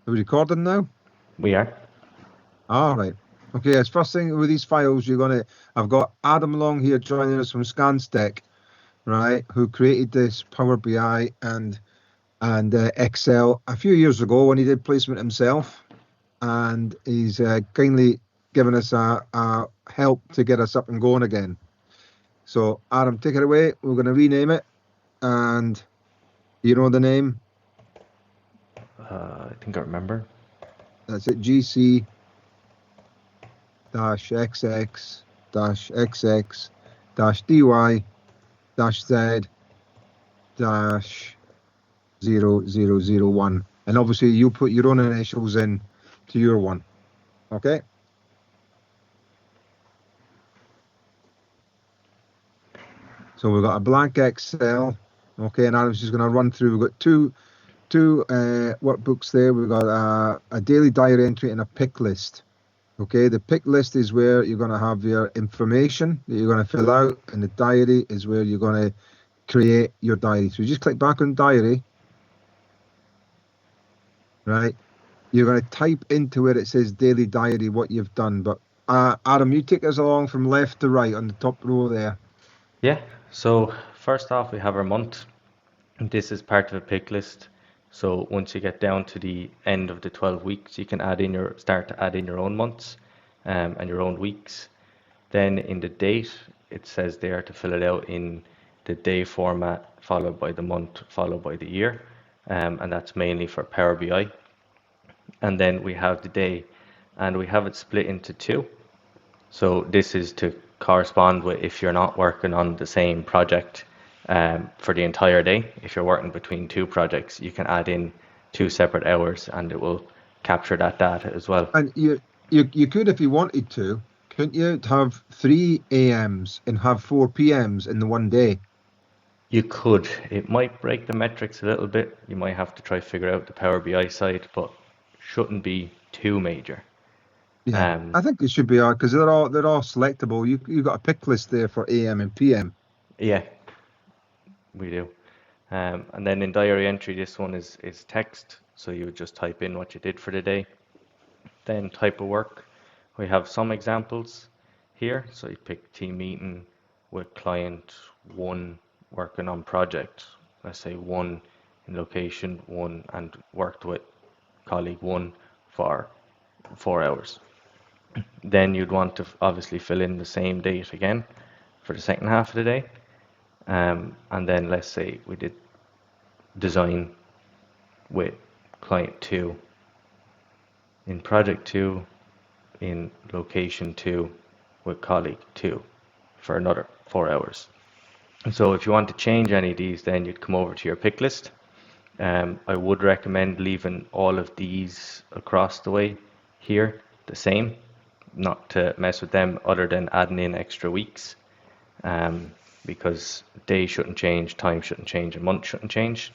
Are we recording now? We are. All right. Okay, as first thing with these files, I've got Adam Long here joining us from ScanStack, right, who created this Power BI and Excel a few years ago when he did placement himself, and he's kindly given us a help to get us up and going again. So Adam, take it away. We're going to rename it, and you know the name? I think I remember. That's it. GC-XX-X-X-Z-0001. And obviously you put your own initials in to your one. Okay? So we've got a blank Excel. Okay, and Adam's just going to run through. We've got two workbooks there. We've got a daily diary entry and a pick list. Okay, the pick list is where you're going to have your information that you're going to fill out, and the diary is where you're going to create your diary. So you just click back on diary, right? You're going to type into where it says daily diary what you've done. But Adam, you take us along from left to right on the top row there. Yeah. So first off, we have our month. This is part of a pick list. So once you get down to the end of the 12 weeks, you can start to add in your own months and your own weeks. Then in the date, it says there to fill it out in the day format, followed by the month, followed by the year. And that's mainly for Power BI. And then we have the day, and we have it split into two. So this is to correspond with if you're not working on the same project for the entire day. If you're working between two projects, you can add in 2 separate hours and it will capture that data as well. And you could, if you wanted to, couldn't you have 3 AMs and have 4 PMs in the one day? You could. It might break the metrics a little bit. You might have to try to figure out the Power BI side, but shouldn't be too major. Yeah, I think it should be because they're all selectable. You got a pick list there for AM and PM. Yeah, we do. And then in diary entry, this one is text, so you would just type in what you did for the day. Then type of work. We have some examples here. So you pick team meeting with client 1 working on project. Let's say 1 in location 1 and worked with colleague 1 for 4 hours. Then you'd want to obviously fill in the same date again for the second half of the day. And then let's say we did design with client 2 in project 2 in location 2 with colleague 2 for another 4 hours. So if you want to change any of these, then you'd come over to your pick list. I would recommend leaving all of these across the way here the same, not to mess with them other than adding in extra weeks, because day shouldn't change, time shouldn't change, and month shouldn't change.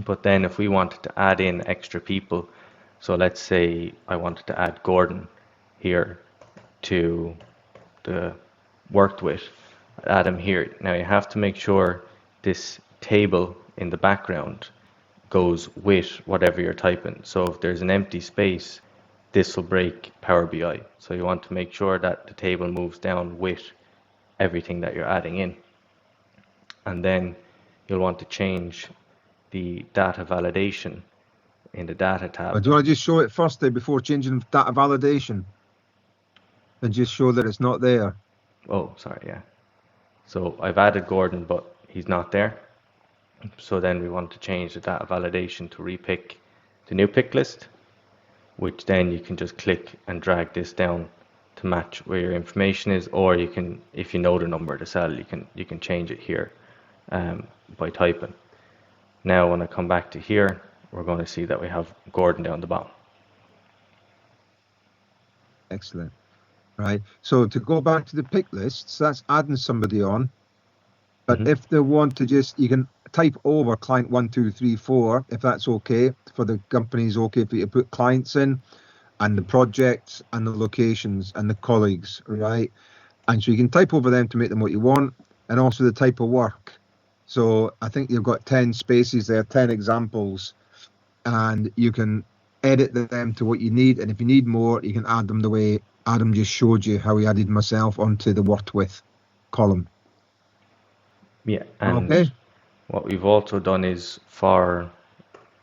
But then if we wanted to add in extra people, so let's say I wanted to add Gordon here to the worked with, add him here. Now you have to make sure this table in the background goes with whatever you're typing. So if there's an empty space, this will break Power BI. So you want to make sure that the table moves down with everything that you're adding in. And then you'll want to change the data validation in the data tab. Do you want to just show it first there before changing data validation? And just show that it's not there. Oh, sorry, yeah. So I've added Gordon, but he's not there. So then we want to change the data validation to repick the new pick list, which then you can just click and drag this down to match where your information is, or you can, if you know the number of the cell, you can change it here by typing. Now when I come back to here, we're going to see that we have Gordon down the bottom. Excellent. Right. So to go back to the pick lists, that's adding somebody on. But if they want to just, you can type over client 1, 2, 3, 4, if that's okay. For the company's okay for you to put clients in, and the projects, and the locations, and the colleagues, right? And so you can type over them to make them what you want, and also the type of work. So I think you've got 10 spaces there, 10 examples, and you can edit them to what you need, and if you need more, you can add them the way Adam just showed you how he added myself onto the worked with column. Yeah, and Okay. what we've also done is for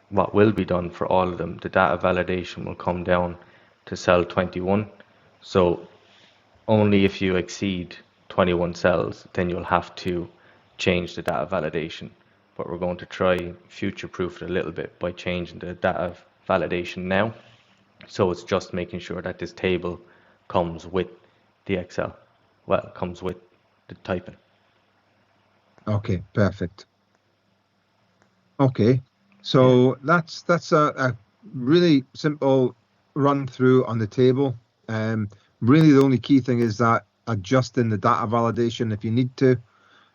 what will be done for all of them, the data validation will come down to cell 21. So only if you exceed 21 cells, then you'll have to change the data validation. But we're going to try future-proof it a little bit by changing the data validation now. So it's just making sure that this table comes with the Excel. Well, it comes with the typing. Okay, perfect. Okay, so that's a really simple run through on the table. Really the only key thing is that adjusting the data validation if you need to.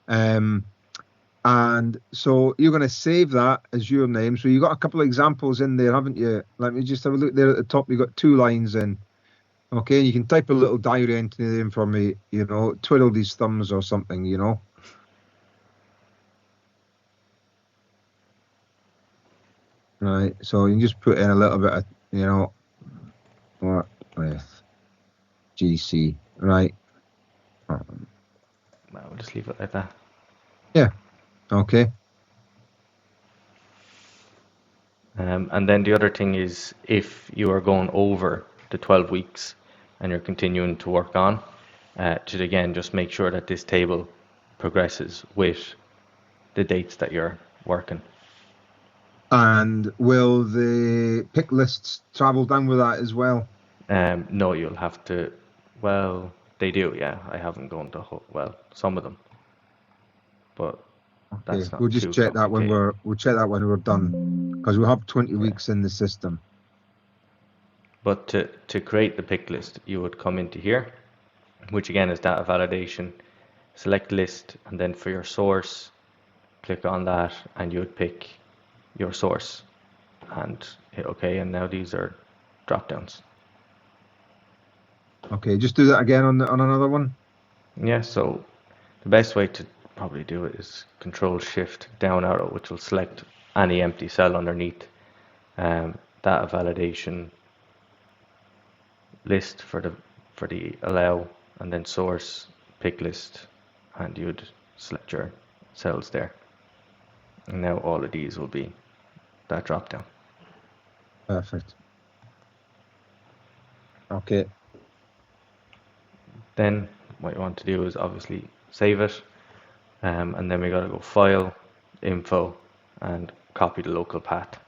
And so you're going to save that as your name. So you've got a couple of examples in there, haven't you? Let me just have a look there at the top. You've got 2 lines in. Okay, and you can type a little diary entry in for me, you know, twiddle these thumbs or something, you know. Right, so you can just put in a little bit of, you know, what with GC, right? We'll just leave it like that. Yeah, okay. And then the other thing is if you are going over the 12 weeks and you're continuing to work on, to again just make sure that this table progresses with the dates that you're working. And will the pick lists travel down with that as well? No, you'll have to, well, they do, yeah. I haven't gone to, well, some of them, but that's not we'll just too check that when complicated. we'll check that when we're done, because we'll have 20 weeks in the system. But to create the pick list, you would come into here, which again is data validation, select list, and then for your source, click on that, and you would pick your source, and hit OK, and now these are drop downs. Okay, just do that again on another one. Yeah, so the best way to probably do it is Control Shift down arrow, which will select any empty cell underneath. Data validation list for the allow, and then source, pick list, and you'd select your cells there. And now all of these will be that drop down. Perfect. Okay. Then what you want to do is obviously save it, and then we got to go File, Info, and copy the local path.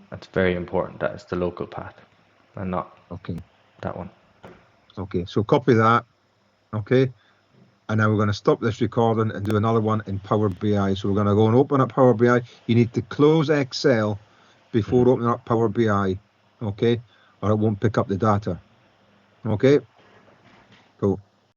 That's very important. That is the local path, and not that one. Okay, so copy that. Okay, and now we're going to stop this recording and do another one in Power BI. So we're going to go and open up Power BI. You need to close Excel before opening up Power BI. Okay, or it won't pick up the data. Okay.